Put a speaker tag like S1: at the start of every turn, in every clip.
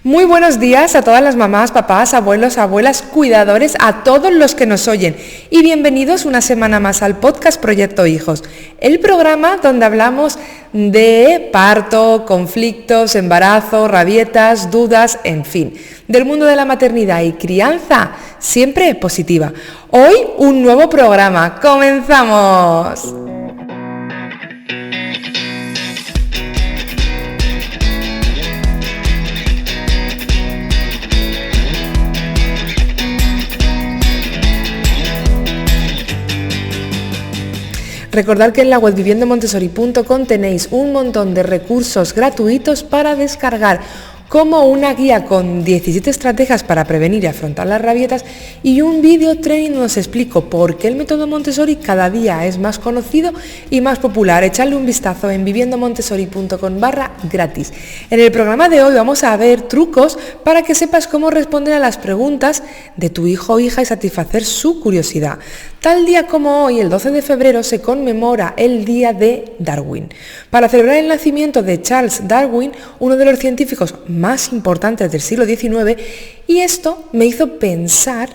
S1: Muy buenos días a todas las mamás, papás, abuelos, abuelas, cuidadores, a todos los que nos oyen y bienvenidos una semana más al podcast Proyecto Hijos, el programa donde hablamos de parto, conflictos, embarazo, rabietas, dudas, en fin, del mundo de la maternidad y crianza, siempre positiva. Hoy un nuevo programa, ¡comenzamos! Recordad que en la web viviendomontessori.com tenéis un montón de recursos gratuitos para descargar, como una guía con 17 estrategias para prevenir y afrontar las rabietas y un video training donde os explico por qué el método Montessori cada día es más conocido y más popular. Echadle un vistazo en viviendomontessori.com/gratis. En el programa de hoy vamos a ver trucos para que sepas cómo responder a las preguntas de tu hijo o hija y satisfacer su curiosidad. Tal día como hoy, el 12 de febrero, se conmemora el Día de Darwin. Para celebrar el nacimiento de Charles Darwin, uno de los científicos más importantes del siglo XIX, y esto me hizo pensar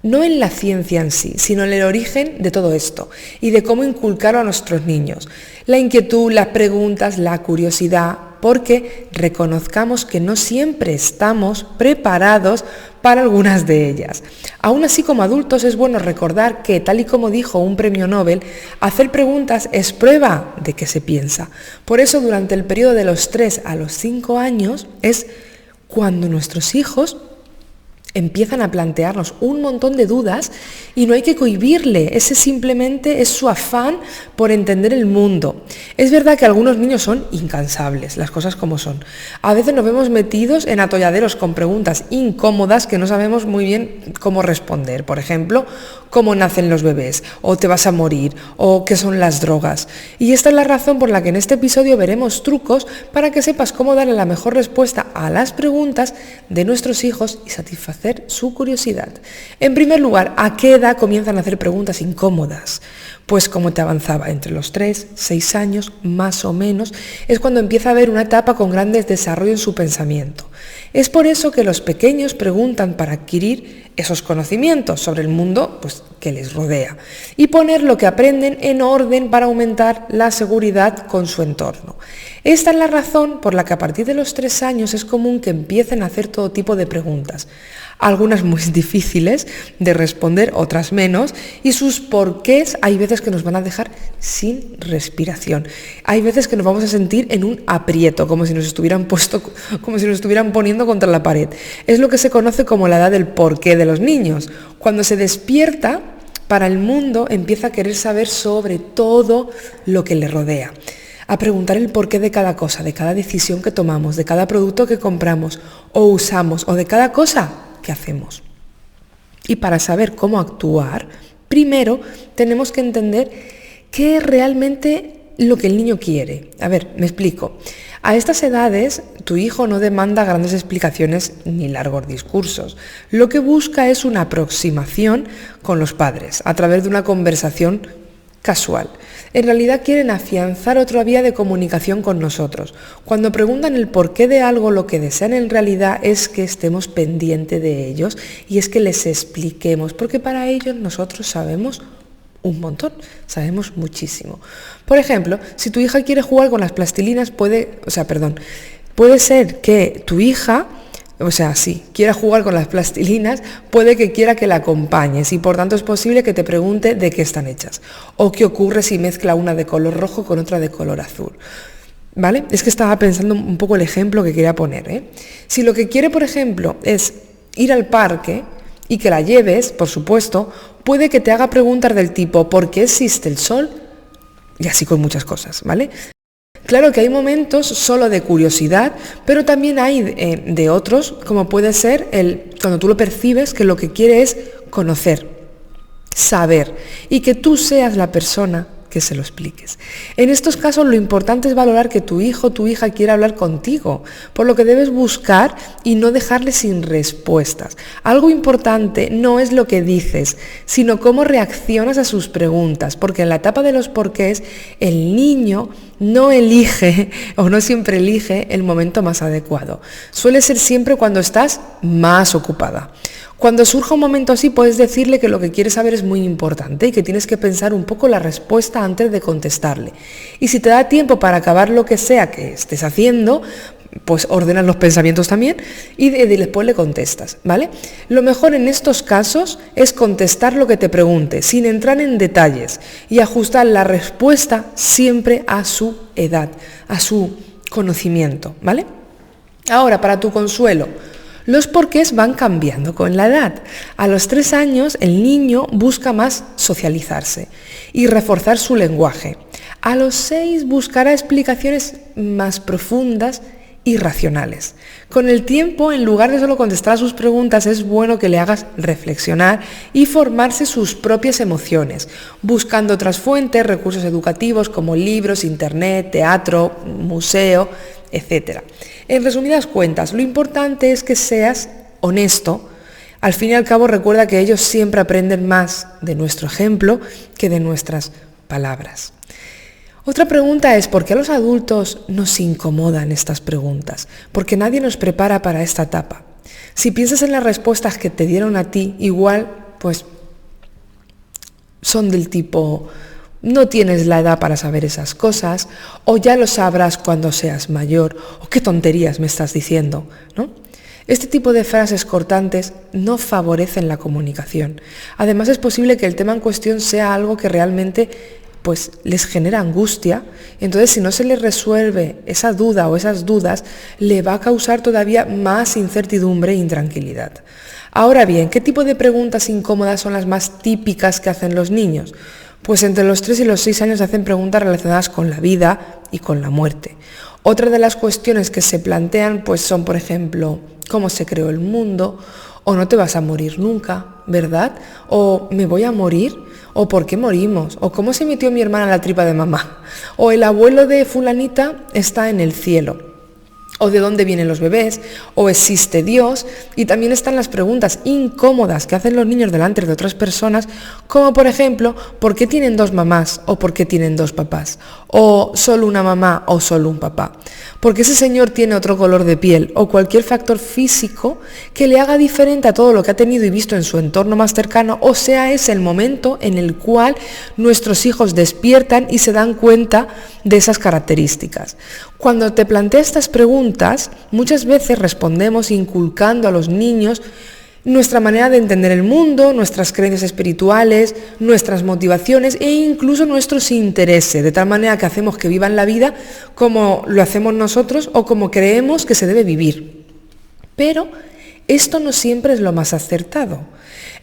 S1: no en la ciencia en sí, sino en el origen de todo esto y de cómo inculcarlo a nuestros niños. La inquietud, las preguntas, la curiosidad, porque reconozcamos que no siempre estamos preparados para algunas de ellas. Aún así, como adultos es bueno recordar que, tal y como dijo un premio Nobel, hacer preguntas es prueba de que se piensa. Por eso, durante el periodo de los 3 a los 5 años es cuando nuestros hijos empiezan a plantearnos un montón de dudas y no hay que cohibirle, ese simplemente es su afán por entender el mundo. Es verdad que algunos niños son incansables, las cosas como son. A veces nos vemos metidos en atolladeros con preguntas incómodas que no sabemos muy bien cómo responder. Por ejemplo, ¿cómo nacen los bebés? ¿O te vas a morir? ¿O qué son las drogas? Y esta es la razón por la que en este episodio veremos trucos para que sepas cómo darle la mejor respuesta a las preguntas de nuestros hijos y satisfacer su curiosidad. En primer lugar, ¿a qué edad comienzan a hacer preguntas incómodas? Pues como te avanzaba, entre los 3, 6 años, más o menos, es cuando empieza a haber una etapa con grandes desarrollos en su pensamiento. Es por eso que los pequeños preguntan para adquirir esos conocimientos sobre el mundo que les rodea y poner lo que aprenden en orden para aumentar la seguridad con su entorno. Esta es la razón por la que a partir de los 3 años es común que empiecen a hacer todo tipo de preguntas. Algunas muy difíciles de responder, otras menos, y sus porqués hay veces que nos van a dejar sin respiración. Hay veces que nos vamos a sentir en un aprieto, como si nos estuvieran poniendo contra la pared. Es lo que se conoce como la edad del porqué de los niños. Cuando se despierta para el mundo, empieza a querer saber sobre todo lo que le rodea, a preguntar el porqué de cada cosa, de cada decisión que tomamos, de cada producto que compramos o usamos, o de cada cosa que hacemos. Y para saber cómo actuar, primero tenemos que entender qué es realmente lo que el niño quiere. A ver, me explico. A estas edades, tu hijo no demanda grandes explicaciones ni largos discursos. Lo que busca es una aproximación con los padres, a través de una conversación casual. En realidad quieren afianzar otra vía de comunicación con nosotros. Cuando preguntan el porqué de algo, lo que desean en realidad es que estemos pendientes de ellos y es que les expliquemos, porque para ellos nosotros sabemos un montón, sabemos muchísimo. Por ejemplo, si tu hija quiere jugar con las plastilinas, puede ser que tu hija quiera jugar con las plastilinas, puede que quiera que la acompañes y por tanto es posible que te pregunte de qué están hechas o qué ocurre si mezcla una de color rojo con otra de color azul. ¿Vale? Es que estaba pensando un poco el ejemplo que quería poner, Si lo que quiere, por ejemplo, es ir al parque y que la lleves, por supuesto, puede que te haga preguntas del tipo ¿por qué existe el sol? Y así con muchas cosas, ¿vale? Claro que hay momentos solo de curiosidad, pero también hay de otros, como puede ser cuando tú lo percibes que lo que quiere es conocer, saber, y que tú seas la persona que se lo expliques. En estos casos lo importante es valorar que tu hijo o tu hija quiera hablar contigo, por lo que debes buscar y no dejarle sin respuestas. Algo importante no es lo que dices, sino cómo reaccionas a sus preguntas, porque en la etapa de los porqués el niño no elige o no siempre elige el momento más adecuado. Suele ser siempre cuando estás más ocupada. Cuando surja un momento así, puedes decirle que lo que quieres saber es muy importante y que tienes que pensar un poco la respuesta antes de contestarle. Y si te da tiempo para acabar lo que sea que estés haciendo, pues ordenas los pensamientos también y después le contestas, ¿vale? Lo mejor en estos casos es contestar lo que te pregunte, sin entrar en detalles y ajustar la respuesta siempre a su edad, a su conocimiento, ¿vale? Ahora, para tu consuelo, los porqués van cambiando con la edad. A los 3 años el niño busca más socializarse y reforzar su lenguaje. A los 6 buscará explicaciones más profundas y racionales. Con el tiempo, en lugar de solo contestar a sus preguntas, es bueno que le hagas reflexionar y formarse sus propias emociones, buscando otras fuentes, recursos educativos como libros, internet, teatro, museo, etc. En resumidas cuentas, lo importante es que seas honesto. Al fin y al cabo, recuerda que ellos siempre aprenden más de nuestro ejemplo que de nuestras palabras. Otra pregunta es, ¿por qué a los adultos nos incomodan estas preguntas? Porque nadie nos prepara para esta etapa. Si piensas en las respuestas que te dieron a ti, igual, pues, son del tipo, no tienes la edad para saber esas cosas, o ya lo sabrás cuando seas mayor, o qué tonterías me estás diciendo, ¿no? Este tipo de frases cortantes no favorecen la comunicación. Además, es posible que el tema en cuestión sea algo que realmente pues les genera angustia. Entonces, si no se les resuelve esa duda o esas dudas, le va a causar todavía más incertidumbre e intranquilidad. Ahora bien, ¿qué tipo de preguntas incómodas son las más típicas que hacen los niños? Pues entre los 3 y los 6 años hacen preguntas relacionadas con la vida y con la muerte. Otra de las cuestiones que se plantean pues son, por ejemplo, ¿cómo se creó el mundo? O no te vas a morir nunca, ¿verdad? O ¿me voy a morir? ¿O por qué morimos? ¿O cómo se metió mi hermana en la tripa de mamá? ¿O el abuelo de fulanita está en el cielo? ¿O de dónde vienen los bebés? ¿O existe Dios? Y también están las preguntas incómodas que hacen los niños delante de otras personas, como por ejemplo, ¿por qué tienen 2 mamás? ¿O por qué tienen 2 papás? ¿O solo una mamá o solo un papá? Porque ese señor tiene otro color de piel o cualquier factor físico que le haga diferente a todo lo que ha tenido y visto en su entorno más cercano, o sea, es el momento en el cual nuestros hijos despiertan y se dan cuenta de esas características. Cuando te planteas estas preguntas, muchas veces respondemos inculcando a los niños nuestra manera de entender el mundo, nuestras creencias espirituales, nuestras motivaciones e incluso nuestros intereses, de tal manera que hacemos que vivan la vida como lo hacemos nosotros o como creemos que se debe vivir. Pero esto no siempre es lo más acertado.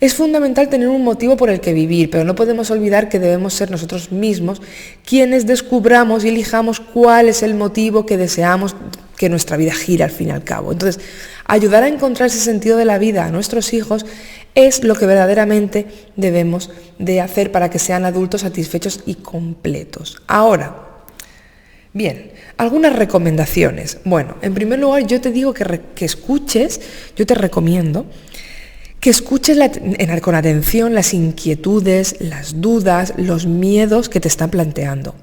S1: Es fundamental tener un motivo por el que vivir, pero no podemos olvidar que debemos ser nosotros mismos quienes descubramos y elijamos cuál es el motivo que deseamos que nuestra vida gire al fin y al cabo. Entonces, ayudar a encontrar ese sentido de la vida a nuestros hijos es lo que verdaderamente debemos de hacer para que sean adultos satisfechos y completos. Ahora, bien, algunas recomendaciones. Bueno, en primer lugar, yo te digo que escuches, yo te recomiendo que escuches con atención las inquietudes, las dudas, los miedos que te están planteando.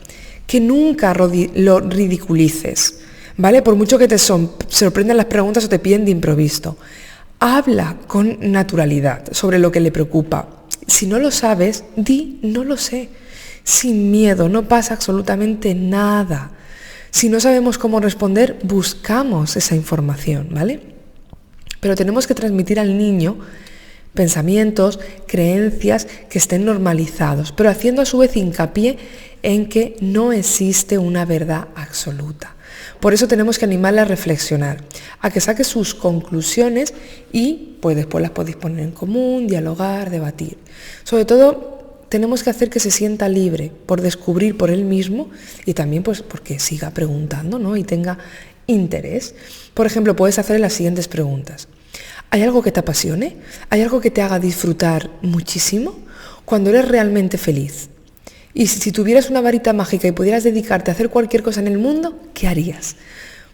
S1: Que nunca lo ridiculices, ¿vale? Por mucho que te sorprendan las preguntas o te piden de improviso. Habla con naturalidad sobre lo que le preocupa. Si no lo sabes, di no lo sé. Sin miedo, no pasa absolutamente nada. Si no sabemos cómo responder, buscamos esa información, ¿vale? Pero tenemos que transmitir al niño pensamientos, creencias que estén normalizados, pero haciendo a su vez hincapié en que no existe una verdad absoluta. Por eso tenemos que animarle a reflexionar, a que saque sus conclusiones y pues después las podéis poner en común, dialogar, debatir. Sobre todo tenemos que hacer que se sienta libre por descubrir por él mismo y también pues porque siga preguntando, ¿no? Y tenga interés. Por ejemplo, puedes hacerle las siguientes preguntas. ¿Hay algo que te apasione? ¿Hay algo que te haga disfrutar muchísimo? Cuando eres realmente feliz, Y si tuvieras una varita mágica y pudieras dedicarte a hacer cualquier cosa en el mundo, ¿qué harías?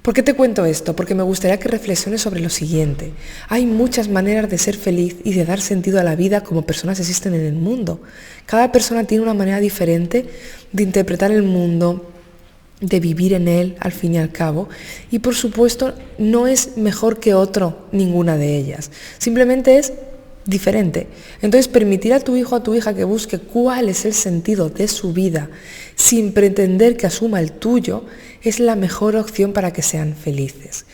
S1: ¿Por qué te cuento esto? Porque me gustaría que reflexiones sobre lo siguiente. Hay muchas maneras de ser feliz y de dar sentido a la vida como personas existen en el mundo. Cada persona tiene una manera diferente de interpretar el mundo, de vivir en él, al fin y al cabo. Y por supuesto, no es mejor que otro ninguna de ellas. Simplemente es diferente. Entonces, permitir a tu hijo o a tu hija que busque cuál es el sentido de su vida sin pretender que asuma el tuyo es la mejor opción para que sean felices.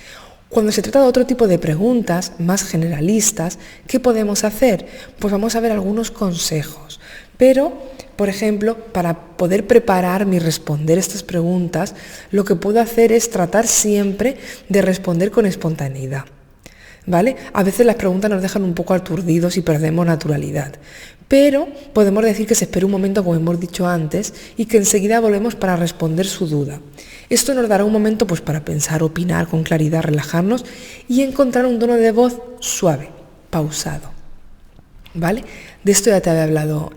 S1: Cuando se trata de otro tipo de preguntas más generalistas, ¿qué podemos hacer? Pues vamos a ver algunos consejos. Pero, por ejemplo, para poder prepararme y responder estas preguntas, lo que puedo hacer es tratar siempre de responder con espontaneidad. ¿Vale? A veces las preguntas nos dejan un poco aturdidos y perdemos naturalidad. Pero podemos decir que se espere un momento, como hemos dicho antes, y que enseguida volvemos para responder su duda. Esto nos dará un momento pues, para pensar, opinar con claridad, relajarnos y encontrar un tono de voz suave, pausado. ¿Vale? De esto ya te había hablado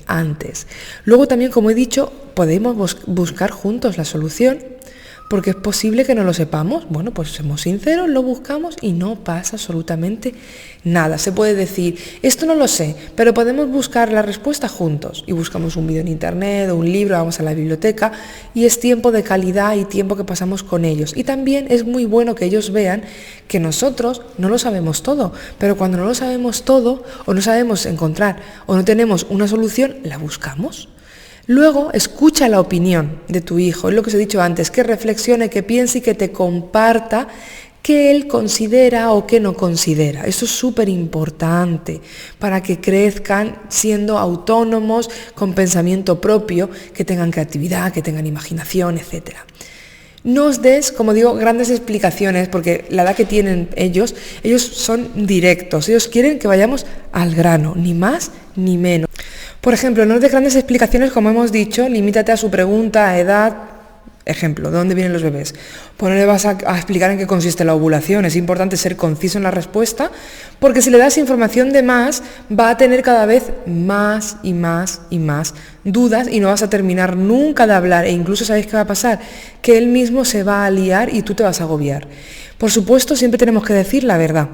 S1: antes. Luego también, como he dicho, podemos buscar juntos la solución. Porque es posible que no lo sepamos. Bueno, pues somos sinceros, lo buscamos y no pasa absolutamente nada. Se puede decir, esto no lo sé, pero podemos buscar la respuesta juntos. Y buscamos un vídeo en internet o un libro, vamos a la biblioteca y es tiempo de calidad y tiempo que pasamos con ellos. Y también es muy bueno que ellos vean que nosotros no lo sabemos todo, pero cuando no lo sabemos todo o no sabemos encontrar o no tenemos una solución, la buscamos. Luego, escucha la opinión de tu hijo, es lo que os he dicho antes, que reflexione, que piense y que te comparta qué él considera o qué no considera. Eso es súper importante para que crezcan siendo autónomos, con pensamiento propio, que tengan creatividad, que tengan imaginación, etc. No os des, como digo, grandes explicaciones, porque la edad que tienen ellos son directos, ellos quieren que vayamos al grano, ni más ni menos. Por ejemplo, no os des grandes explicaciones, como hemos dicho, limítate a su pregunta, a edad. Ejemplo, ¿de dónde vienen los bebés? Pues no le vas a explicar en qué consiste la ovulación. Es importante ser conciso en la respuesta, porque si le das información de más, va a tener cada vez más y más y más dudas y no vas a terminar nunca de hablar. E incluso, ¿sabéis qué va a pasar? Que él mismo se va a liar y tú te vas a agobiar. Por supuesto, siempre tenemos que decir la verdad.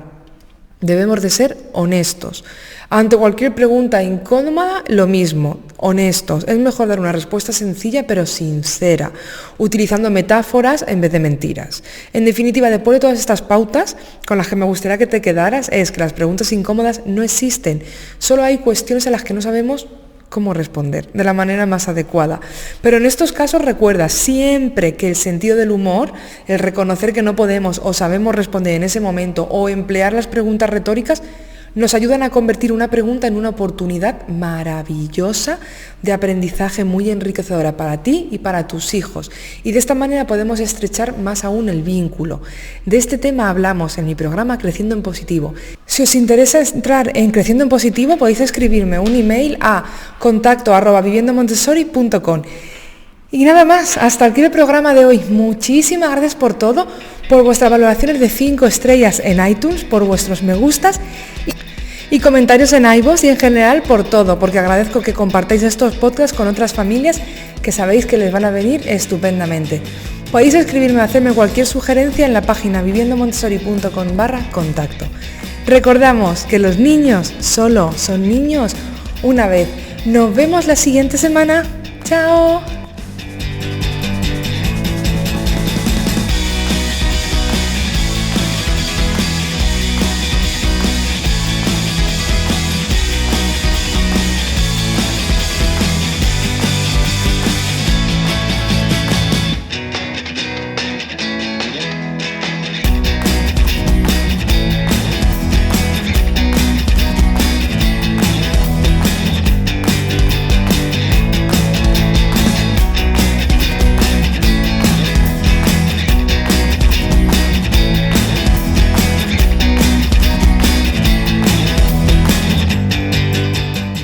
S1: Debemos de ser honestos. Ante cualquier pregunta incómoda, lo mismo, honestos. Es mejor dar una respuesta sencilla pero sincera, utilizando metáforas en vez de mentiras. En definitiva, después de todas estas pautas, con las que me gustaría que te quedaras, es que las preguntas incómodas no existen. Solo hay cuestiones en las que no sabemos cómo responder de la manera más adecuada. Pero en estos casos recuerda siempre que el sentido del humor, el reconocer que no podemos o sabemos responder en ese momento o emplear las preguntas retóricas, nos ayudan a convertir una pregunta en una oportunidad maravillosa de aprendizaje muy enriquecedora para ti y para tus hijos. Y de esta manera podemos estrechar más aún el vínculo. De este tema hablamos en mi programa Creciendo en Positivo. Si os interesa entrar en Creciendo en Positivo, podéis escribirme un email a contacto@viviendomontessori.com. Y nada más, hasta aquí el programa de hoy. Muchísimas gracias por todo, por vuestras valoraciones de 5 estrellas en iTunes, por vuestros me gustas y comentarios en iVoox y en general por todo, porque agradezco que compartáis estos podcasts con otras familias que sabéis que les van a venir estupendamente. Podéis escribirme o hacerme cualquier sugerencia en la página viviendomontessori.com/contacto. Recordamos que los niños solo son niños una vez. Nos vemos la siguiente semana. ¡Chao!